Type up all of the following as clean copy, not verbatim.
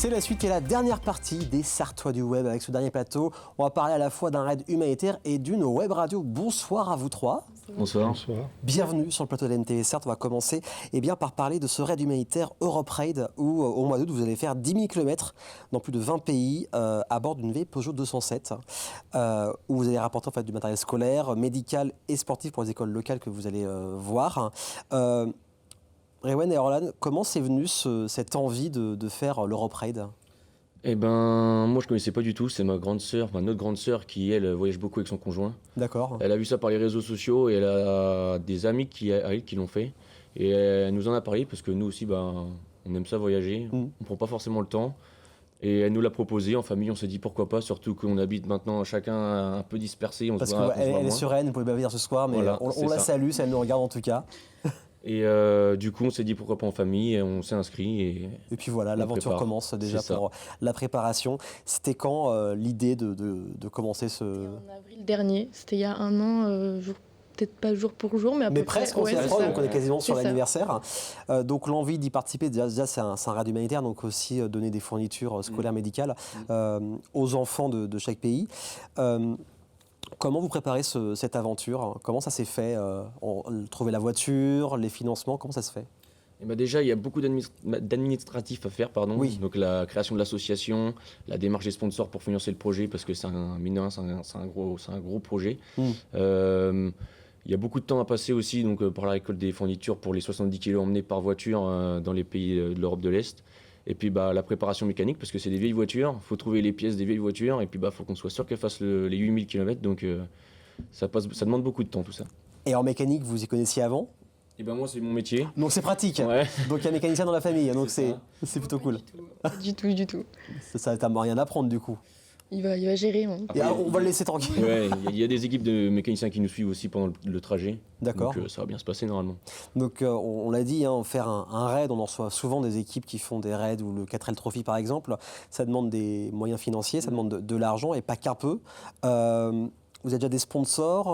C'est la suite et la dernière partie des Sartois du Web. Avec ce dernier plateau, on va parler à la fois d'un raid humanitaire et d'une web radio. Bonsoir à vous trois. Bonsoir. Bonsoir. Bienvenue sur le plateau de NTV Sarthe. On va commencer par parler de ce raid humanitaire Europe Raid où au mois d'août vous allez faire 10 000 km dans plus de 20 pays à bord d'une vieille Peugeot 207 où vous allez rapporter en fait, du matériel scolaire, médical et sportif pour les écoles locales que vous allez voir. Rewen et Orlan, comment c'est venu cette envie de faire l'Europe Raid ? Eh ben, moi je connaissais pas du tout, c'est ma grande sœur, notre grande sœur qui elle voyage beaucoup avec son conjoint. D'accord. Elle a vu ça par les réseaux sociaux et elle a des amis qui l'ont fait. Et elle nous en a parlé parce que nous aussi, on aime ça voyager, on prend pas forcément le temps. Et elle nous l'a proposé en famille, on s'est dit pourquoi pas, surtout qu'on habite maintenant chacun un peu dispersé. Parce qu'elle est sur Rennes, vous pouvez pas venir ce soir, mais voilà, on la salue, si elle nous regarde en tout cas. Et du coup, on s'est dit pourquoi pas en famille, et on s'est inscrit. Et puis voilà, l'aventure commence déjà pour la préparation. C'était quand l'idée de commencer ce... En avril dernier, c'était il y a un an, peut-être pas jour pour jour, mais à peu près. Presque, on s'y approche, donc on est quasiment sur l'anniversaire. Donc l'envie d'y participer, déjà c'est un raid humanitaire, donc aussi donner des fournitures scolaires médicales aux enfants de chaque pays. Comment vous préparez cette aventure ? Comment ça s'est fait ? Trouver la voiture, les financements, comment ça se fait ? Et déjà, il y a beaucoup d'administratifs à faire, Oui. Donc la création de l'association, la démarche des sponsors pour financer le projet, parce que c'est un gros projet. Il y a beaucoup de temps à passer aussi donc, par la récolte des fournitures pour les 70 kg emmenés par voiture dans les pays de l'Europe de l'Est. Et puis la préparation mécanique, parce que c'est des vieilles voitures, il faut trouver les pièces des vieilles voitures, et puis faut qu'on soit sûr qu'elles fassent les 8000 km, donc ça demande beaucoup de temps tout ça. Et en mécanique, vous y connaissiez avant ? Et moi c'est mon métier. Donc c'est pratique. Ouais. Donc il y a un mécanicien dans la famille, donc c'est plutôt cool. Du tout. Ça t'as rien à apprendre du coup. Il va gérer. Après, on va le laisser tranquille. Ouais, il y a des équipes de mécaniciens qui nous suivent aussi pendant le trajet. D'accord. Donc ça va bien se passer normalement. Donc on l'a dit, faire un raid, on en reçoit souvent des équipes qui font des raids ou le 4L Trophy par exemple. Ça demande des moyens financiers, ça demande de l'argent et pas qu'un peu. Vous avez déjà des sponsors,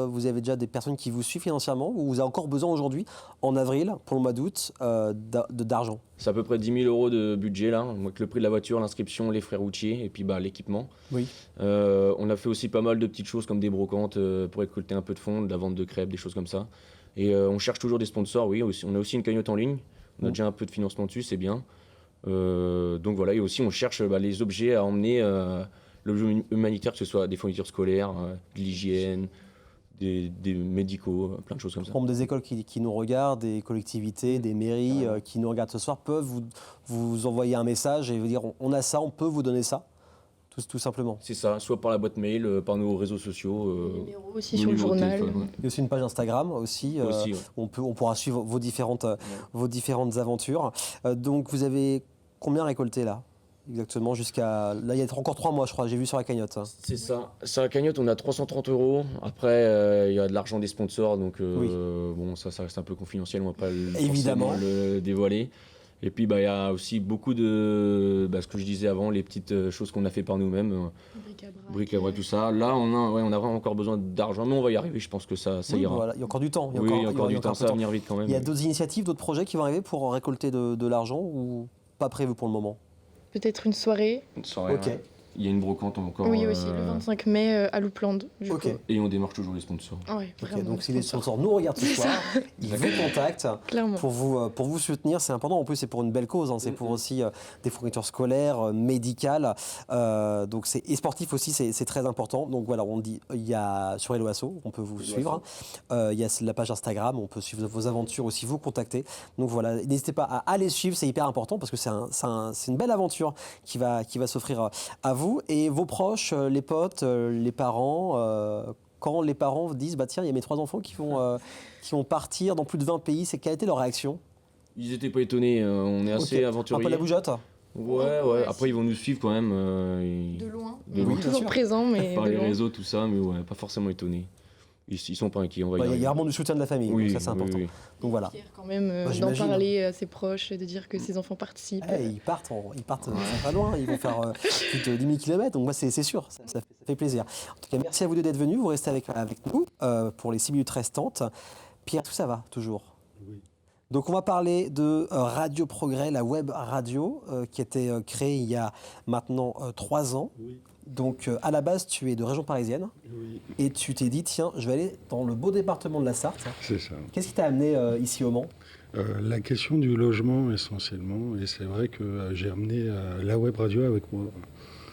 vous avez déjà des personnes qui vous suivent financièrement ou vous avez encore besoin aujourd'hui, en avril, pour le mois d'août, d'argent ? C'est à peu près 10 000 € de budget là, avec le prix de la voiture, l'inscription, les frais routiers et puis l'équipement. Oui. On a fait aussi pas mal de petites choses comme des brocantes pour récolter un peu de fonds, de la vente de crêpes, des choses comme ça. Et on cherche toujours des sponsors, oui. On a aussi une cagnotte en ligne, on a déjà un peu de financement dessus, c'est bien. Donc voilà, et aussi on cherche les objets à emmener, l'objet humanitaire, que ce soit des fournitures scolaires, de l'hygiène, des médicaux, plein de choses comme ça. Des écoles qui nous regardent, des collectivités, des mairies qui nous regardent ce soir peuvent vous envoyer un message et vous dire on a ça, on peut vous donner ça, tout simplement. C'est ça, soit par la boîte mail, par nos réseaux sociaux. Numéro aussi sur le journal. Il y a aussi une page Instagram aussi, ouais. on pourra suivre vos différentes aventures. Donc vous avez combien récolté là ? Exactement, jusqu'à... Là, il y a encore 3 mois, je crois, j'ai vu sur la cagnotte. C'est ça. Sur la cagnotte, on a 330 €. Après, il y a de l'argent des sponsors, donc ça reste un peu confidentiel, on ne va pas le dévoiler. Et puis, il y a aussi beaucoup de... ce que je disais avant, les petites choses qu'on a fait par nous-mêmes. Bric-à-brac, tout ça. Là, on a vraiment encore besoin d'argent, mais on va y arriver, je pense que ça ira. Voilà. Il y a encore du temps. Il y a encore du temps, ça va venir vite quand même. Il y a d'autres initiatives, d'autres projets qui vont arriver pour récolter de l'argent ou pas prévu pour le moment ? Peut-être une soirée. Ok. Ouais. Il y a une brocante encore. Oui, aussi, le 25 mai à Loupland. Ok. Et on démarche toujours les sponsors. Ouais, okay, donc si les sponsors nous regardent ce soir, ils vous contactent pour vous soutenir. C'est important. En plus, c'est pour une belle cause. C'est pour aussi des fournitures scolaires, médicales. Donc et sportif aussi, c'est très important. Donc voilà, on dit il y a sur Hello Asso, on peut vous suivre. Il y a la page Instagram, on peut suivre vos aventures aussi, vous contacter. Donc voilà, n'hésitez pas à aller suivre, c'est hyper important parce que c'est une belle aventure qui va s'offrir à vous et vos proches, les potes, les parents. Quand les parents vous disent tiens, il y a mes 3 enfants qui vont partir dans plus de 20 pays, quelle était leur réaction ? Ils n'étaient pas étonnés, on est assez aventuriers. Un peu la bougeotte ? Ouais. Après, ils vont nous suivre quand même. De loin. Oui, toujours présents, mais par les réseaux, tout ça, mais pas forcément étononnés. Ils sont pas inquiets, on va y arriver. Il y a vraiment du soutien de la famille, donc ça c'est important. Oui. Donc voilà. Fier quand même d'en parler à ses proches, de dire que ses enfants participent. Ils partent pas loin, ils vont faire plus de 10 000 km, donc moi c'est sûr, ça fait plaisir. En tout cas, merci à vous deux d'être venus, vous restez avec nous pour les 6 minutes restantes. Pierre, tout ça va toujours ? Oui. Donc on va parler de Radio Progrès, la web radio qui a été créée il y a maintenant 3 ans. Oui. Donc à la base tu es de région parisienne et tu t'es dit tiens je vais aller dans le beau département de la Sarthe. C'est ça. Qu'est-ce qui t'a amené ici au Mans? La question du logement essentiellement, et c'est vrai que j'ai amené la web radio avec moi.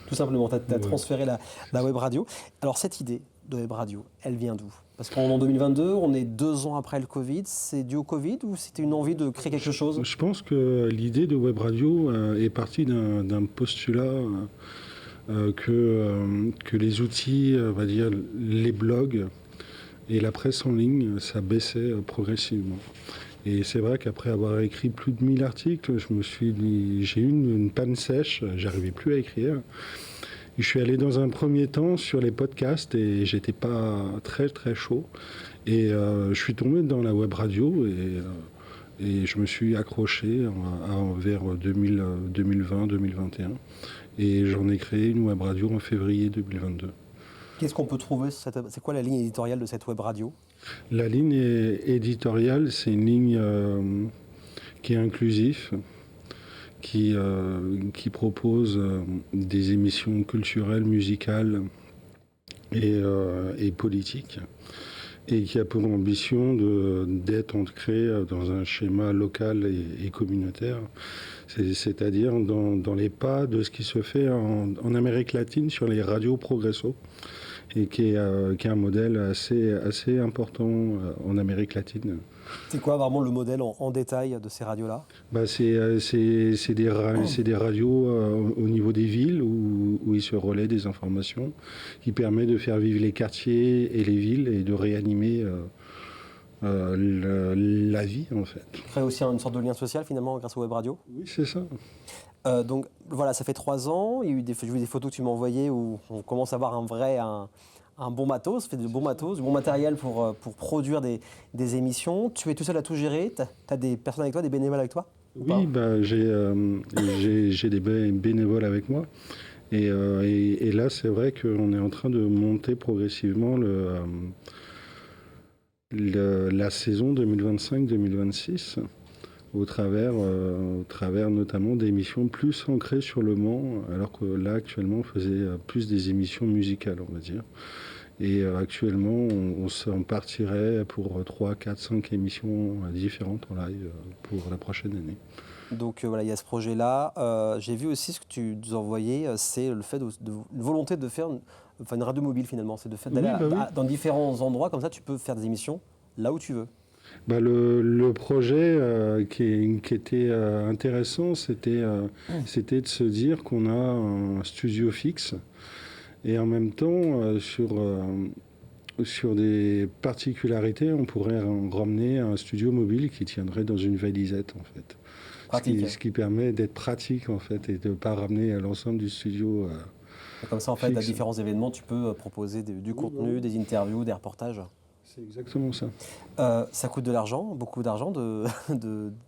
Tout simplement, tu as transféré la web radio. Alors cette idée de web radio, elle vient d'où? Parce qu'en 2022, on est 2 ans après le Covid, c'est dû au Covid ou c'était une envie de créer quelque chose? Je pense que l'idée de web radio est partie d'un postulat que les outils, on va dire les blogs et la presse en ligne, ça baissait progressivement. Et c'est vrai qu'après avoir écrit plus de 1000 articles, j'ai eu une panne sèche, j'arrivais plus à écrire. Et je suis allé dans un premier temps sur les podcasts et j'étais pas très très chaud. Et je suis tombé dans la web radio et je me suis accroché vers 2020-2021. Et j'en ai créé une web radio en février 2022. Qu'est-ce qu'on peut trouver? C'est quoi la ligne éditoriale de cette web radio? La ligne éditoriale, c'est une ligne qui est inclusive, qui propose des émissions culturelles, musicales et politiques, et qui a pour ambition d'être ancrée dans un schéma local et communautaire, c'est-à-dire dans les pas de ce qui se fait en Amérique latine sur les radios progresso, et qui est un modèle assez important en Amérique latine. C'est quoi vraiment le modèle en détail de ces radios-là? C'est des radios au niveau des villes où ils se relaient des informations, qui permet de faire vivre les quartiers et les villes et de réanimer la vie en fait. Créer aussi une sorte de lien social finalement grâce aux web radios? Oui, c'est ça. Donc voilà, ça fait 3 ans, il y a eu j'ai vu des photos que tu m'as envoyées où on commence à avoir un bon matos, du bon matériel pour produire des émissions. Tu es tout seul à tout gérer? Tu as des personnes avec toi, des bénévoles avec toi? Oui, j'ai des bénévoles avec moi. Et là, c'est vrai qu'on est en train de monter progressivement la saison 2025-2026 au travers notamment d'émissions plus ancrées sur le Mans, alors que là, actuellement, on faisait plus des émissions musicales, on va dire. Et actuellement, on s'en partirait pour 3, 4, 5 émissions différentes en live pour la prochaine année. Donc voilà, il y a ce projet-là. J'ai vu aussi ce que tu nous envoyais, c'est le fait une volonté de faire une radio mobile finalement. C'est d'aller dans différents endroits, comme ça tu peux faire des émissions là où tu veux. Le projet qui était intéressant, c'était de se dire qu'on a un studio fixe et en même temps, sur des particularités, on pourrait ramener un studio mobile qui tiendrait dans une valisette en fait. Ce qui permet d'être pratique en fait et de ne pas ramener l'ensemble du studio. Comme ça en fait, à différents événements, tu peux proposer du contenu, des interviews, des reportages. C'est exactement ça. Ça coûte de l'argent, beaucoup d'argent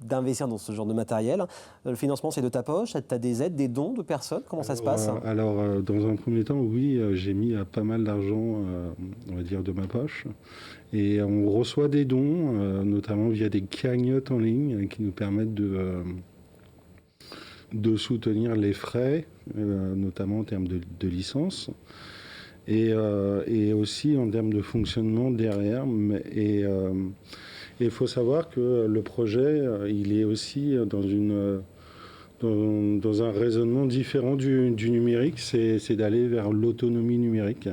d'investir dans ce genre de matériel. Le financement, c'est de ta poche? Tu as des aides, des dons de personnes? Comment ça se passe? Alors, dans un premier temps, oui, j'ai mis pas mal d'argent, on va dire, de ma poche. Et on reçoit des dons, notamment via des cagnottes en ligne qui nous permettent de soutenir les frais, notamment en termes de licence. Et aussi en termes de fonctionnement derrière. Et il faut savoir que le projet, il est aussi dans un raisonnement différent du numérique, c'est d'aller vers l'autonomie numérique.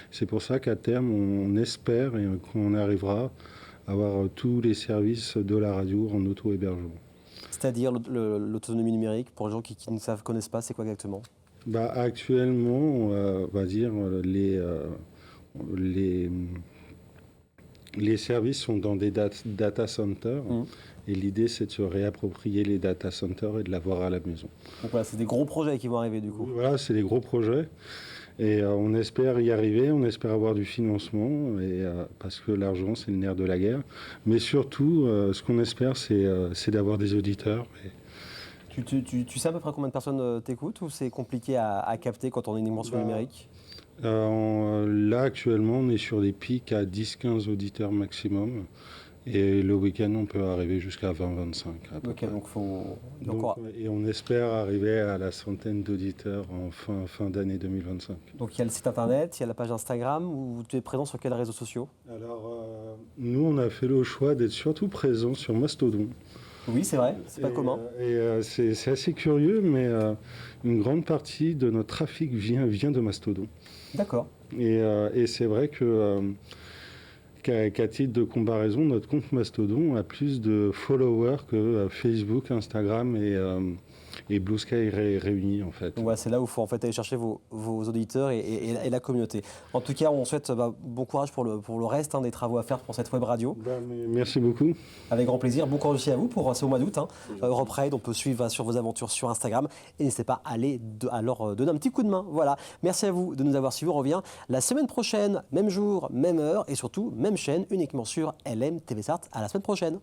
C'est pour ça qu'à terme, on espère qu'on arrivera à avoir tous les services de la radio en auto-hébergement. C'est-à-dire l'autonomie numérique, pour les gens qui ne connaissent pas, c'est quoi exactement? Actuellement, on va dire les services sont dans des data centers et l'idée c'est de se réapproprier les data centers et de l'avoir à la maison. Donc voilà, c'est des gros projets qui vont arriver du coup. Voilà, c'est des gros projets et on espère y arriver, on espère avoir du financement parce que l'argent c'est le nerf de la guerre. Mais surtout, ce qu'on espère c'est d'avoir des auditeurs. Tu sais à peu près combien de personnes t'écoutent ou c'est compliqué à capter quand on est uniquement sur le numérique? Là, actuellement, on est sur des pics à 10-15 auditeurs maximum. Et le week-end, on peut arriver jusqu'à 20-25. Ok, donc et on espère arriver à la centaine d'auditeurs en fin d'année 2025. Donc il y a le site internet, il y a la page Instagram, ou tu es présent sur quels réseaux sociaux? Alors, nous, on a fait le choix d'être surtout présent sur Mastodon. Oui, c'est vrai, c'est pas commun. C'est assez curieux, mais une grande partie de notre trafic vient de Mastodon. D'accord. Et c'est vrai qu'à titre de comparaison, notre compte Mastodon a plus de followers que Facebook, Instagram et Blue Sky réunis en fait. Ouais, c'est là où il faut en fait aller chercher vos auditeurs et la communauté. En tout cas, on souhaite bon courage pour le reste des travaux à faire pour cette web radio. Merci beaucoup. Avec grand plaisir. Bon courage aussi à vous c'est au mois d'août. Europe Raid, on peut suivre sur vos aventures sur Instagram. Et n'hésitez pas à aller leur donner un petit coup de main. Voilà. Merci à vous de nous avoir suivis. On revient la semaine prochaine, même jour, même heure et surtout même chaîne, uniquement sur LM TV Sarthe. À la semaine prochaine.